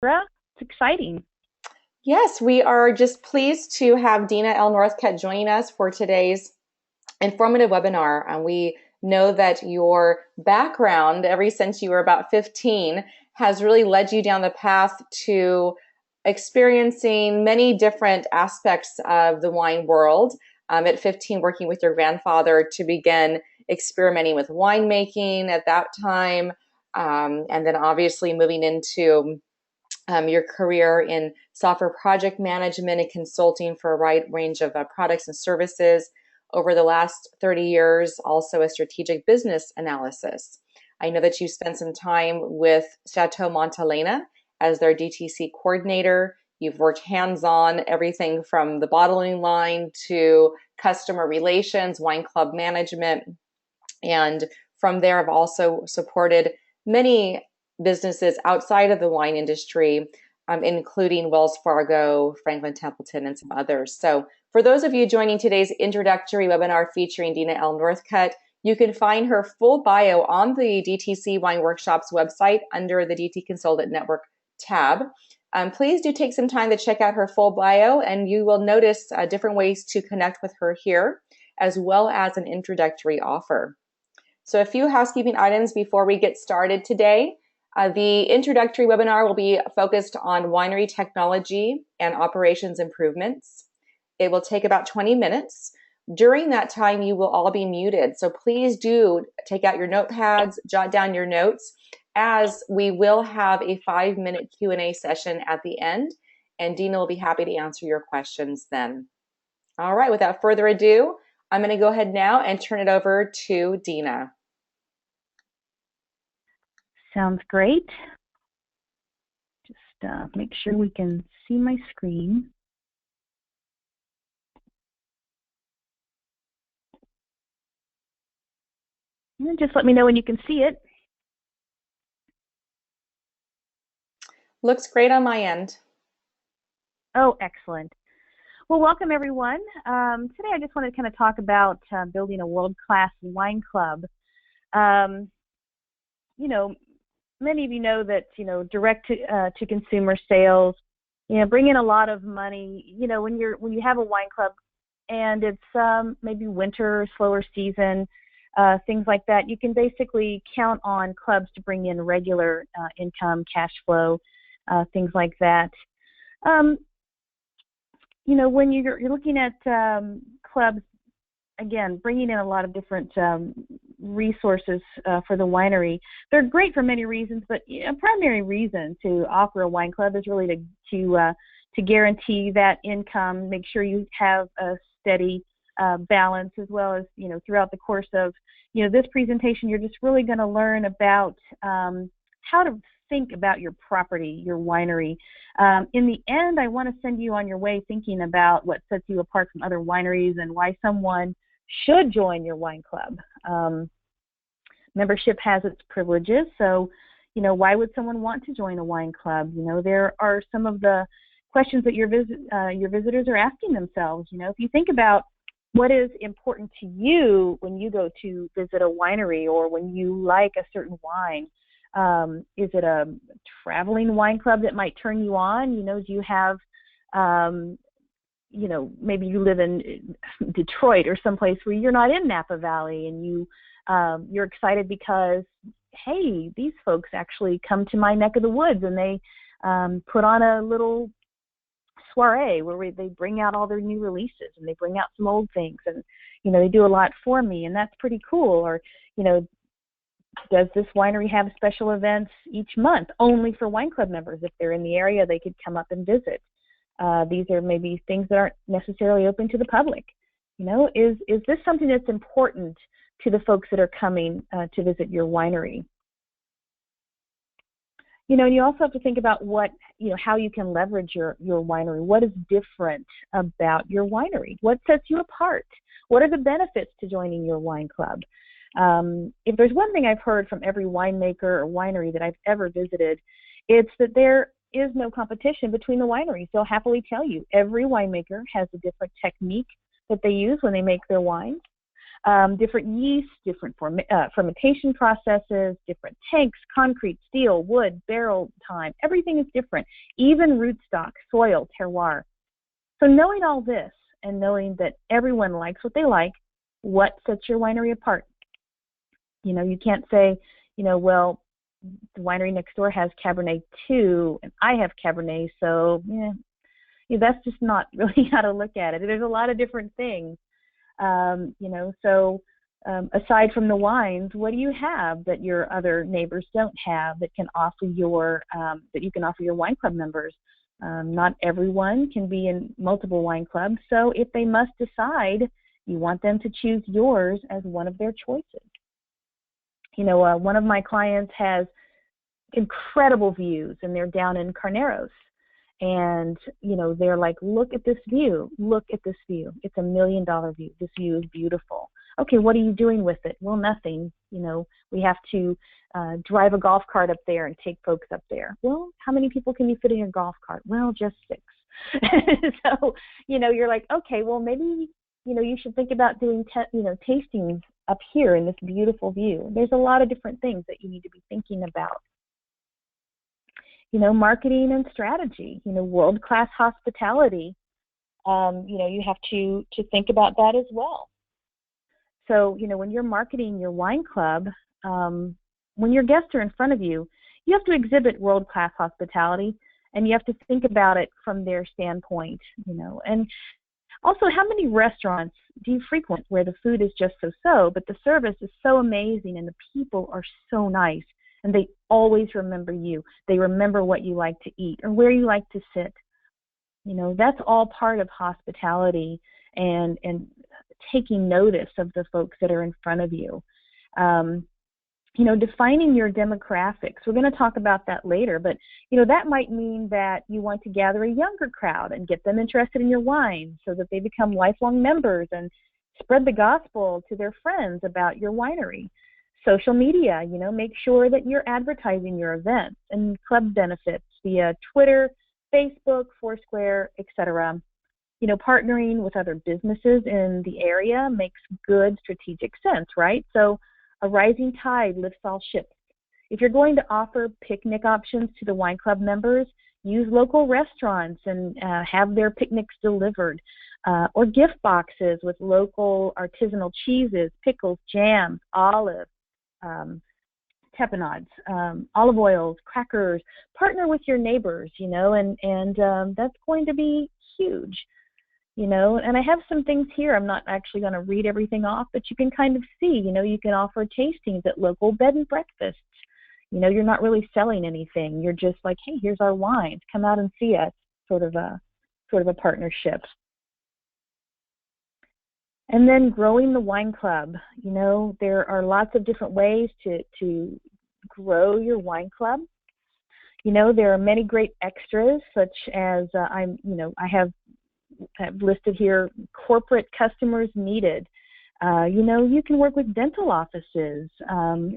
It's exciting. Yes, we are just pleased to have Dina L Northcutt joining us for today's informative webinar. And we know that your background, ever since you were about 15, has really led you down the path to experiencing many different aspects of the wine world. At 15, working with your grandfather to begin experimenting with winemaking at that time, and then obviously moving into your career in software project management and consulting for a wide range of products and services over the last 30 years, also a strategic business analysis. I know that you spent some time with Chateau Montelena as their DTC coordinator. You've worked hands-on everything from the bottling line to customer relations, wine club management, and from there I've also supported many businesses outside of the wine industry, including Wells Fargo, Franklin Templeton, and some others. So for those of you joining today's introductory webinar featuring Dina L Northcutt, you can find her full bio on the DTC Wine Workshops website under the DT Consultant Network tab. Please do take some time to check out her full bio, and you will notice different ways to connect with her here, as well as an introductory offer. So a few housekeeping items before we get started today. The introductory webinar will be focused on winery technology and operations improvements. It will take about 20 minutes. During that time, you will all be muted. So please do take out your notepads, jot down your notes, as we will have a 5-minute Q&A session at the end, and Dina will be happy to answer your questions then. All right, without further ado, I'm going to go ahead now and turn it over to Dina. Sounds great. Just make sure we can see my screen. And just let me know when you can see it. Looks great on my end. Oh, excellent. Well, welcome everyone. Today I just want to kind of talk about building a world-class wine club. Many of you know that, direct to consumer sales, bring in a lot of money. When you have a wine club and it's maybe winter or slower season, things like that, you can basically count on clubs to bring in regular income, cash flow, things like that. When you're looking at clubs, again, bringing in a lot of different resources for the winery. They're great for many reasons, but a primary reason to offer a wine club is really to guarantee that income, make sure you have a steady balance, as well as, throughout the course of, this presentation, you're just really going to learn about how to think about your property, your winery. In the end, I want to send you on your way thinking about what sets you apart from other wineries and why someone should join your wine club. Membership has its privileges, so why would someone want to join a wine club? There are some of the questions that your visitors are asking themselves. If you think about what is important to you when you go to visit a winery or when you like a certain wine, is it a traveling wine club that might turn you on? Do you have maybe you live in Detroit or someplace where you're not in Napa Valley, and you're excited because, hey, these folks actually come to my neck of the woods and they put on a little soiree where they bring out all their new releases and they bring out some old things, and they do a lot for me, and that's pretty cool. Or does this winery have special events each month only for wine club members? If they're in the area, they could come up and visit. These are maybe things that aren't necessarily open to the public. Is this something that's important to the folks that are coming to visit your winery? And you also have to think about how you can leverage your winery. What is different about your winery? What sets you apart? What are the benefits to joining your wine club? If there's one thing I've heard from every winemaker or winery that I've ever visited, it's that there is no competition between the wineries. They'll happily tell you every winemaker has a different technique that they use when they make their wines. different yeasts, different fermentation processes, different tanks, concrete, steel, wood, barrel time. Everything is different, even rootstock, soil, terroir. So knowing all this and knowing that everyone likes what they like, what sets your winery apart? You can't say, well, the winery next door has Cabernet too, and I have Cabernet, so that's just not really how to look at it. There's a lot of different things, aside from the wines, what do you have that your other neighbors don't have that can offer that you can offer your wine club members? Not everyone can be in multiple wine clubs, so if they must decide, you want them to choose yours as one of their choices. One of my clients has incredible views, and they're down in Carneros. And, they're like, look at this view. Look at this view. It's $1 million view. This view is beautiful. Okay, what are you doing with it? Well, nothing. We have to drive a golf cart up there and take folks up there. Well, how many people can you fit in your golf cart? Well, just 6. So, you're like, okay, well, maybe, you should think about doing, tastings up here in this beautiful view. There's a lot of different things that you need to be thinking about. Marketing and strategy, world-class hospitality, you have to think about that as well. So, when you're marketing your wine club, when your guests are in front of you, you have to exhibit world-class hospitality, and you have to think about it from their standpoint, and also, how many restaurants do you frequent where the food is just so-so, but the service is so amazing and the people are so nice, and they always remember you. They remember what you like to eat or where you like to sit. That's all part of hospitality and taking notice of the folks that are in front of you. Defining your demographics. We're going to talk about that later, but, that might mean that you want to gather a younger crowd and get them interested in your wine so that they become lifelong members and spread the gospel to their friends about your winery. Social media, make sure that you're advertising your events and club benefits via Twitter, Facebook, Foursquare, etc. Partnering with other businesses in the area makes good strategic sense, right? So a rising tide lifts all ships. If you're going to offer picnic options to the wine club members, use local restaurants and have their picnics delivered, or gift boxes with local artisanal cheeses, pickles, jams, olives, tapenades, olive oils, crackers. Partner with your neighbors, and that's going to be huge. And I have some things here. I'm not actually going to read everything off, but you can kind of see, you can offer tastings at local bed and breakfasts. You're not really selling anything. You're just like, hey, here's our wines. Come out and see us, sort of a partnership. And then growing the wine club. There are lots of different ways to grow your wine club. There are many great extras, such as I have listed here, corporate customers needed. You can work with dental offices,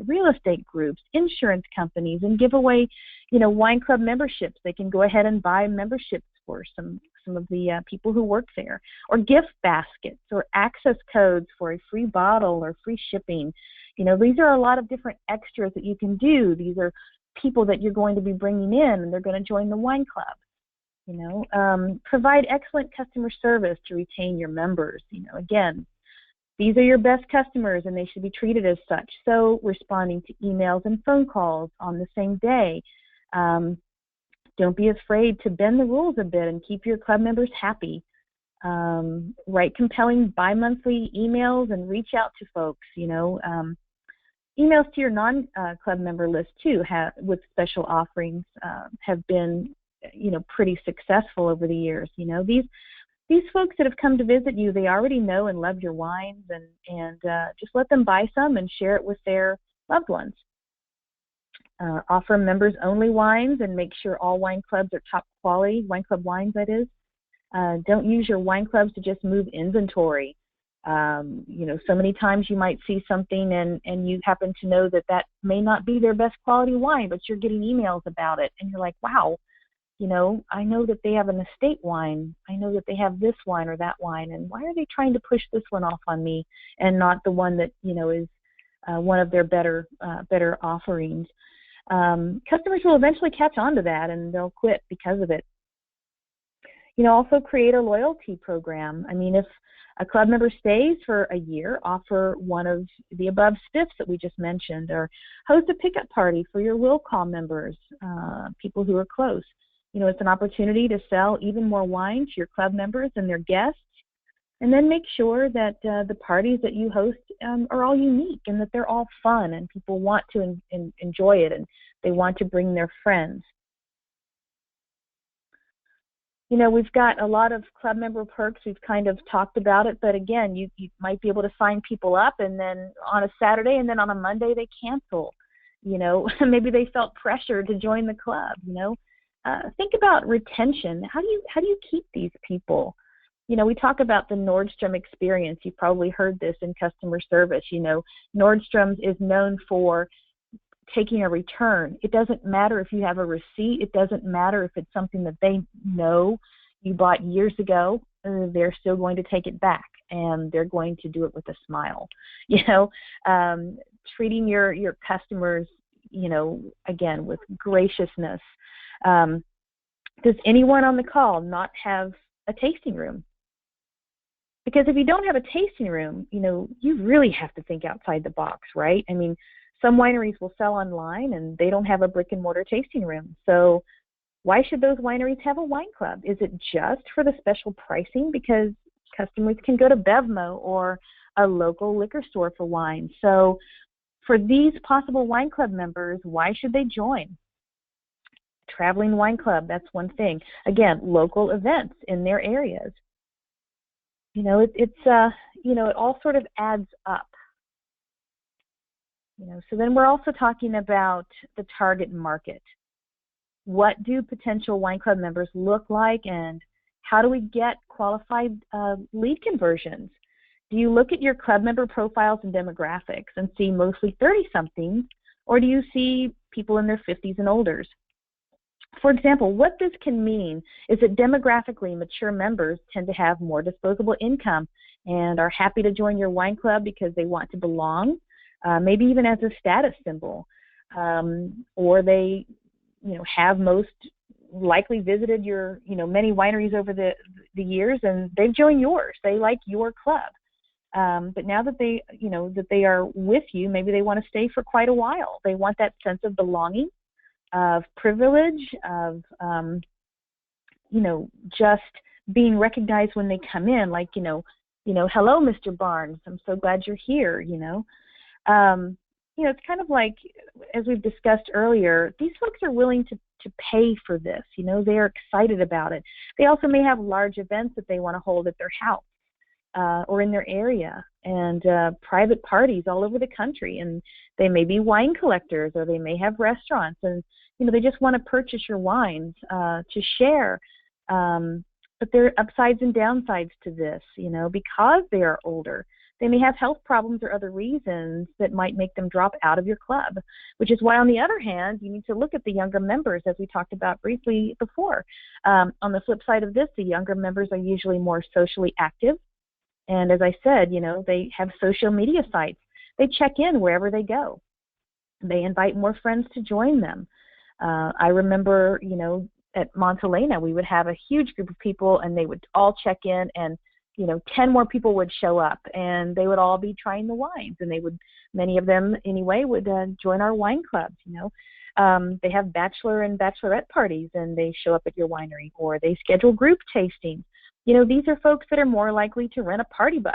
real estate groups, insurance companies, and give away, wine club memberships. They can go ahead and buy memberships for some of the people who work there, or gift baskets, or access codes for a free bottle or free shipping. These are a lot of different extras that you can do. These are people that you're going to be bringing in, and they're going to join the wine club. Provide excellent customer service to retain your members. Again, these are your best customers and they should be treated as such. So responding to emails and phone calls on the same day. Don't be afraid to bend the rules a bit and keep your club members happy. Write compelling bi-monthly emails and reach out to folks. Emails to your non-club member list too with special offerings have been pretty successful over the years. These folks that have come to visit you, they already know and love your wines, and just let them buy some and share it with their loved ones. Offer members only wines and make sure all wine clubs are top quality, wine club wines that is. Don't use your wine clubs to just move inventory. So many times you might see something and you happen to know that may not be their best quality wine, but you're getting emails about it and you're like, wow, I know that they have an estate wine. I know that they have this wine or that wine, and why are they trying to push this one off on me and not the one that, is one of their better offerings? Customers will eventually catch on to that, and they'll quit because of it. Also create a loyalty program. I mean, if a club member stays for a year, offer one of the above spiffs that we just mentioned, or host a pickup party for your will call members, people who are close. It's an opportunity to sell even more wine to your club members and their guests, and then make sure that the parties that you host are all unique and that they're all fun and people want to enjoy it and they want to bring their friends. We've got a lot of club member perks. We've kind of talked about it, but again, you might be able to sign people up and then on a Saturday and then on a Monday they cancel. Maybe they felt pressure to join the club. Think about retention. How do you keep these people? We talk about the Nordstrom experience. You've probably heard this in customer service. Nordstrom's is known for taking a return. It doesn't matter if you have a receipt. It doesn't matter if it's something that they know you bought years ago. They're still going to take it back, and they're going to do it with a smile. Treating your customers, again, with graciousness. Does anyone on the call not have a tasting room? Because if you don't have a tasting room, you really have to think outside the box, right? I mean, some wineries will sell online and they don't have a brick and mortar tasting room. So why should those wineries have a wine club? Is it just for the special pricing? Because customers can go to Bevmo or a local liquor store for wine. So for these possible wine club members, why should they join? Traveling wine club, that's one thing. Again, local events in their areas. It all sort of adds up. So then we're also talking about the target market. What do potential wine club members look like, and how do we get qualified lead conversions? Do you look at your club member profiles and demographics and see mostly 30-somethings, or do you see people in their 50s and olders? For example, what this can mean is that demographically mature members tend to have more disposable income and are happy to join your wine club because they want to belong, maybe even as a status symbol, or they, have most likely visited your, many wineries over the years, and they've joined yours. They like your club. But now that they are with you, maybe they want to stay for quite a while. They want that sense of belonging, of privilege, of, just being recognized when they come in, like, hello, Mr. Barnes, I'm so glad you're here, it's kind of like, as we've discussed earlier, these folks are willing to pay for this. They are excited about it. They also may have large events that they want to hold at their house or in their area, and private parties all over the country. And they may be wine collectors, or they may have restaurants, and they just want to purchase your wines to share. But there are upsides and downsides to this, because they are older. They may have health problems or other reasons that might make them drop out of your club, which is why, on the other hand, you need to look at the younger members, as we talked about briefly before. On the flip side of this, the younger members are usually more socially active. And as I said, they have social media sites. They check in wherever they go. They invite more friends to join them. I remember, at Montelena, we would have a huge group of people, and they would all check in, and 10 more people would show up, and they would all be trying the wines, and many of them anyway, would join our wine clubs. They have bachelor and bachelorette parties, and they show up at your winery, or they schedule group tastings. These are folks that are more likely to rent a party bus.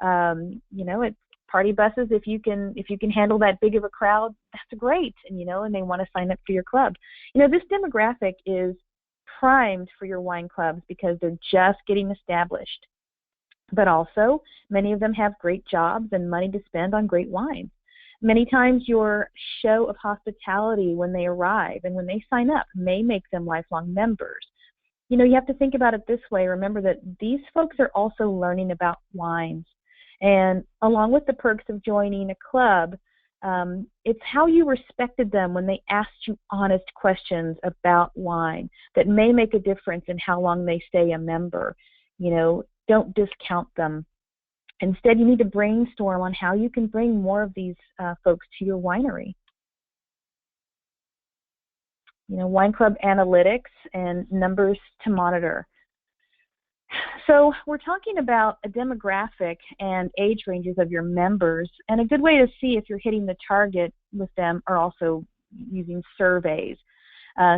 It's party buses. If you can handle that big of a crowd, that's great. And they want to sign up for your club. This demographic is primed for your wine clubs because they're just getting established. But also, many of them have great jobs and money to spend on great wines. Many times your show of hospitality when they arrive and when they sign up may make them lifelong members. You have to think about it this way. Remember that these folks are also learning about wines. And along with the perks of joining a club, It's how you respected them when they asked you honest questions about wine that may make a difference in how long they stay a member. Don't discount them. Instead, you need to brainstorm on how you can bring more of these folks to your winery. Wine club analytics and numbers to monitor. So we're talking about a demographic and age ranges of your members, and a good way to see if you're hitting the target with them are also using surveys.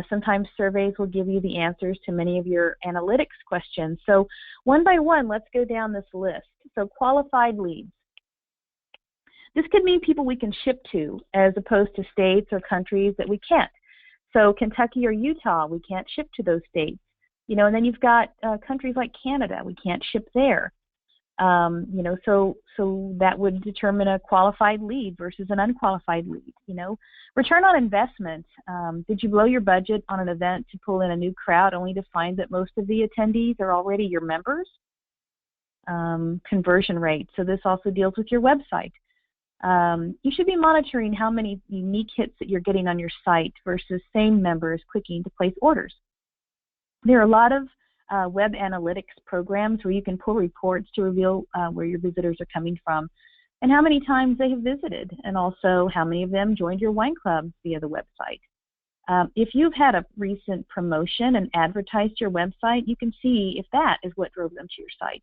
Sometimes surveys will give you the answers to many of your analytics questions. So one by one, let's go down this list. So qualified leads. This could mean people we can ship to as opposed to states or countries that we can't. So Kentucky or Utah, we can't ship to those states. And then you've got countries like Canada, we can't ship there. So that would determine a qualified lead versus an unqualified lead. Return on investment. Did you blow your budget on an event to pull in a new crowd only to find that most of the attendees are already your members? Conversion rate. So this also deals with your website. You should be monitoring how many unique hits that you're getting on your site versus same members clicking to place orders. There are a lot of web analytics programs where you can pull reports to reveal where your visitors are coming from and how many times they have visited, and also how many of them joined your wine club via the website. If you've had a recent promotion and advertised your website, you can see if that is what drove them to your site.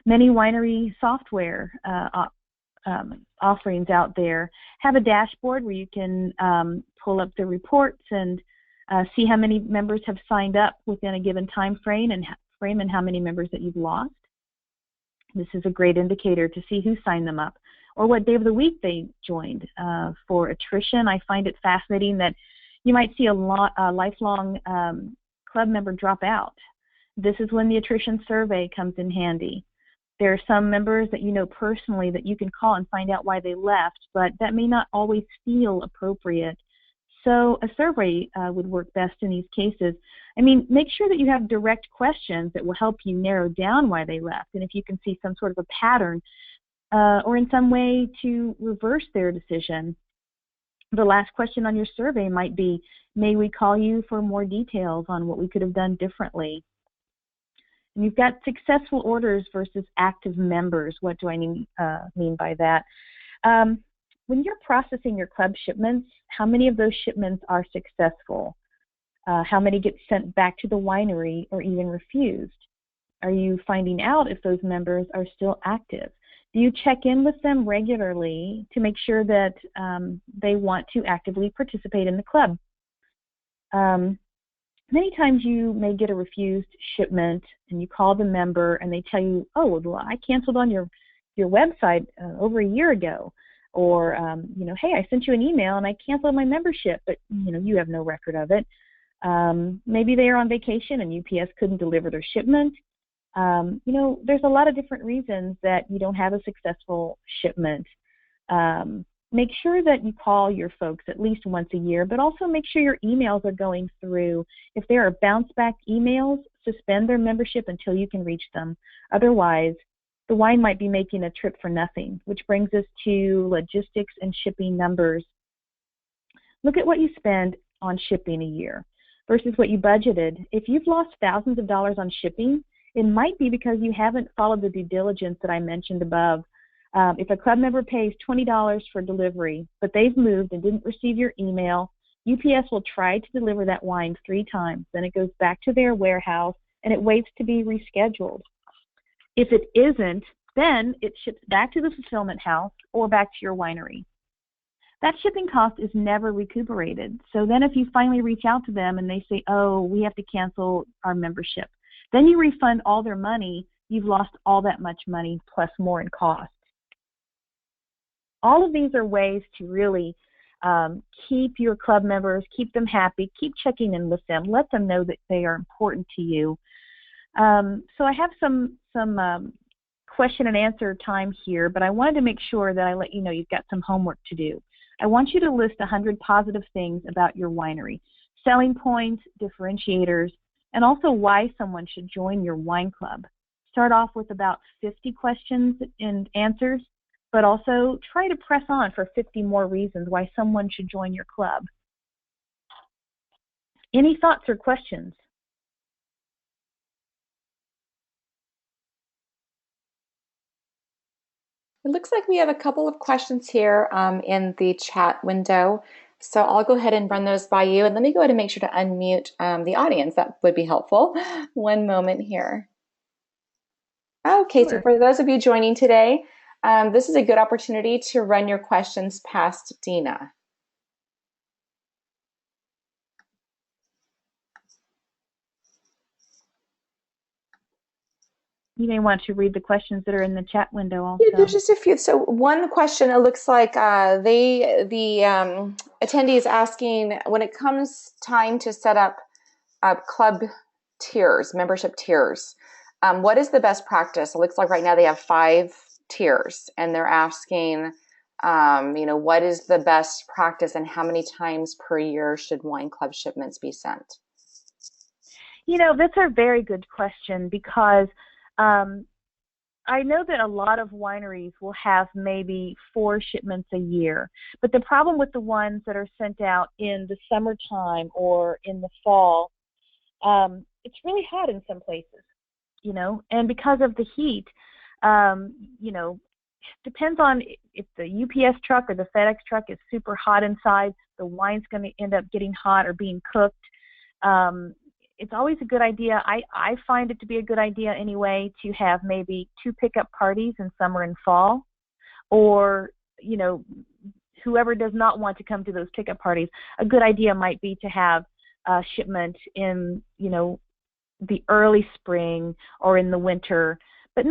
Many winery software offerings out there have a dashboard where you can pull up the reports and see how many members have signed up within a given time frame and how many members that you've lost. This is a great indicator to see who signed them up or what day of the week they joined. For attrition, I find it fascinating that you might see a lifelong club member drop out. This is when the Attrition Survey comes in handy. There are some members that you know personally that you can call and find out why they left, but that may not always feel appropriate. So a survey would work best in these cases. Make sure that you have direct questions that will help you narrow down why they left, and if you can see some sort of a pattern or in some way to reverse their decision. The last question on your survey might be, may we call you for more details on what we could have done differently? And you've got successful orders versus active members. What do I mean by that? When you're processing your club shipments, how many of those shipments are successful? How many get sent back to the winery or even refused? Are you finding out if those members are still active? Do you check in with them regularly to make sure that they want to actively participate in the club? Many times you may get a refused shipment and you call the member and they tell you, oh, well, I canceled on your website over a year ago. Or, hey, I sent you an email and I canceled my membership, but, you have no record of it. Maybe they are on vacation and UPS couldn't deliver their shipment. There's a lot of different reasons that you don't have a successful shipment. Make sure that you call your folks at least once a year, but also make sure your emails are going through. If there are bounce back emails, suspend their membership until you can reach them. Otherwise, the wine might be making a trip for nothing, which brings us to logistics and shipping numbers. Look at what you spend on shipping a year versus what you budgeted. If you've lost thousands of dollars on shipping, it might be because you haven't followed the due diligence that I mentioned above. If a club member pays $20 for delivery, but they've moved and didn't receive your email, UPS will try to deliver that wine 3 times. Then it goes back to their warehouse and it waits to be rescheduled. If it isn't, then it ships back to the fulfillment house or back to your winery. That shipping cost is never recuperated. So then if you finally reach out to them and they say, oh, we have to cancel our membership, then you refund all their money. You've lost all that much money plus more in cost. All of these are ways to really keep your club members, keep them happy, keep checking in with them, let them know that they are important to you. So I have some question and answer time here, but I wanted to make sure that I let you know you've got some homework to do. I want you to list 100 positive things about your winery, selling points, differentiators, and also why someone should join your wine club. Start off with about 50 questions and answers, but also try to press on for 50 more reasons why someone should join your club. Any thoughts or questions? It looks like we have a couple of questions here in the chat window. So I'll go ahead and run those by you. And let me go ahead and make sure to unmute the audience. That would be helpful. One moment here. Okay, Sure. so for those of you joining today, this is a good opportunity to run your questions past Dina. You may want to read the questions that are in the chat window also. Yeah, there's just a few. So one question, it looks like the attendee is asking, when it comes time to set up club tiers, membership tiers, what is the best practice? It looks like right now they have 5 tiers, and they're asking, what is the best practice and how many times per year should wine club shipments be sent? That's a very good question, because I know that a lot of wineries will have maybe 4 shipments a year, but the problem with the ones that are sent out in the summertime or in the fall, it's really hot in some places, and because of the heat, depends on if the UPS truck or the FedEx truck is super hot inside, the wine's going to end up getting hot or being cooked. It's always a good idea. I find it to be a good idea anyway to have maybe 2 pickup parties in summer and fall, or whoever does not want to come to those pickup parties, a good idea might be to have a shipment in the early spring or in the winter, but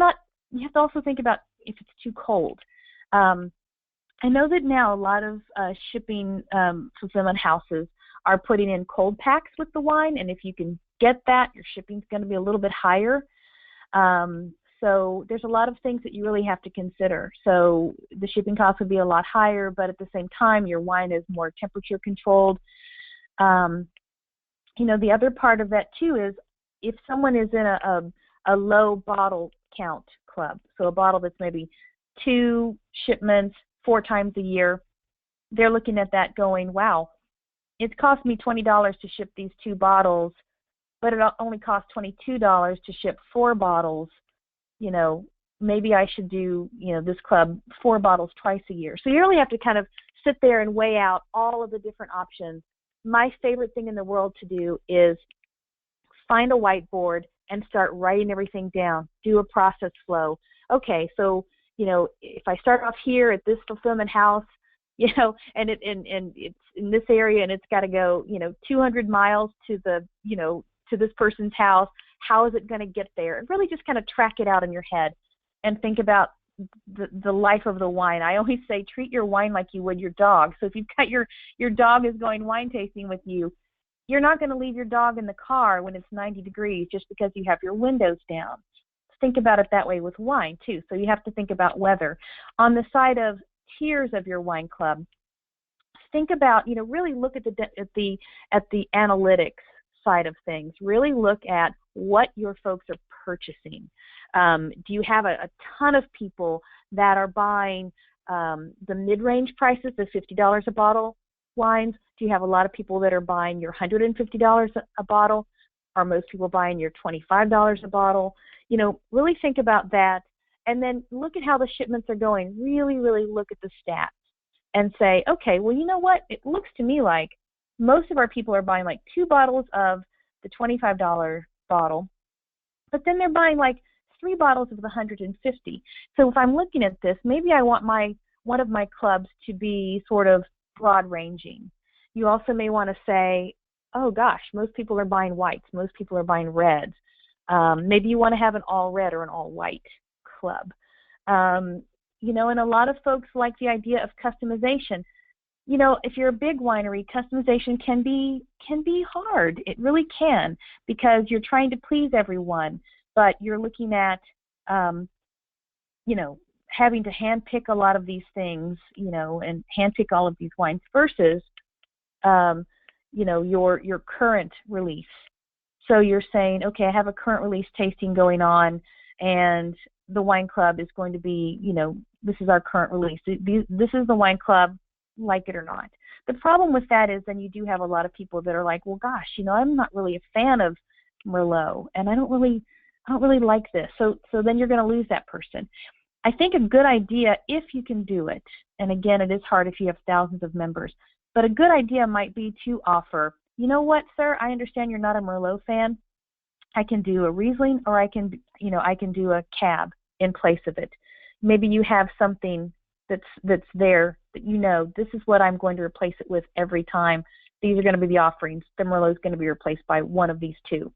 you have to also think about if it's too cold. I know that now a lot of shipping fulfillment houses are putting in cold packs with the wine, and if you can get that, your shipping's going to be a little bit higher. So there's a lot of things that you really have to consider. So the shipping costs would be a lot higher, but at the same time, your wine is more temperature controlled. The other part of that too is if someone is in a low bottle count club, so a bottle that's maybe 2 shipments 4 times a year, they're looking at that going, wow, it's cost me $20 to ship these 2 bottles, but it only costs $22 to ship 4 bottles. Maybe I should do, this club 4 bottles twice a year. So you really have to kind of sit there and weigh out all of the different options. My favorite thing in the world to do is find a whiteboard and start writing everything down. Do a process flow. Okay, so, if I start off here at this fulfillment house, and it's in this area, and it's got to go, 200 miles to to this person's house. How is it going to get there? And really just kind of track it out in your head and think about the life of the wine. I always say treat your wine like you would your dog. So if you've got your dog is going wine tasting with you, you're not going to leave your dog in the car when it's 90 degrees just because you have your windows down. Think about it that way with wine too. So you have to think about weather. On the side of tiers of your wine club, think about, really look at the analytics side of things. Really look at what your folks are purchasing. Do you have a ton of people that are buying the mid-range prices, the $50 a bottle wines? Do you have a lot of people that are buying your $150 a bottle? Are most people buying your $25 a bottle? Really think about that, and then look at how the shipments are going. Really, really look at the stats and say, okay, well, you know what? It looks to me like most of our people are buying like 2 bottles of the $25 bottle, but then they're buying like 3 bottles of the $150. So if I'm looking at this, maybe I want one of my clubs to be sort of broad ranging. You also may want to say, oh gosh, most people are buying whites, most people are buying reds. Maybe you want to have an all red or an all white club. And a lot of folks like the idea of customization. If you're a big winery, customization can be hard. It really can, because you're trying to please everyone, but you're looking at, having to handpick a lot of these things, and handpick all of these wines versus, your current release. So you're saying, okay, I have a current release tasting going on, and the wine club is going to be, this is our current release. This is the wine club, like it or not. The problem with that is then you do have a lot of people that are like, well, gosh, I'm not really a fan of Merlot, and I don't really like this. So then you're going to lose that person. I think a good idea, if you can do it, and again, it is hard if you have thousands of members, but a good idea might be to offer, you know what, sir, I understand you're not a Merlot fan. I can do a Riesling, or I can do a Cab in place of it. Maybe you have something that's there that this is what I'm going to replace it with every time. These are going to be the offerings. The Merlot is going to be replaced by one of these two,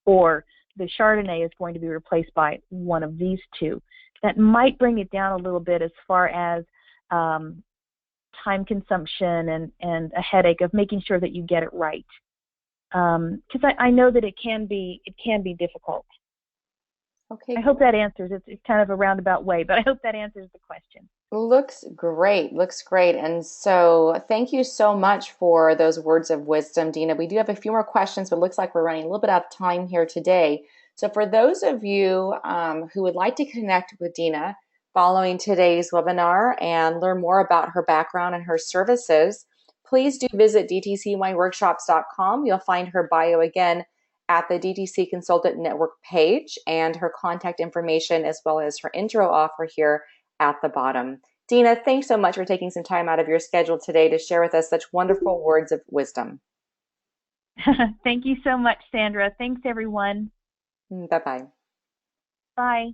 or the Chardonnay is going to be replaced by one of these two. That might bring it down a little bit as far as time consumption and a headache of making sure that you get it right. Because I know that it can be difficult. Okay. I hope that answers. It's kind of a roundabout way, but I hope that answers the question. Looks great. And so thank you so much for those words of wisdom, Dina. We do have a few more questions, but it looks like we're running a little bit out of time here today. So for those of you who would like to connect with Dina following today's webinar and learn more about her background and her services, please do visit dtcwineworkshops.com. You'll find her bio again at the DTC Consultant Network page, and her contact information as well as her intro offer here at the bottom. Dina, thanks so much for taking some time out of your schedule today to share with us such wonderful words of wisdom. Thank you so much, Sandra. Thanks, everyone. Bye-bye. Bye.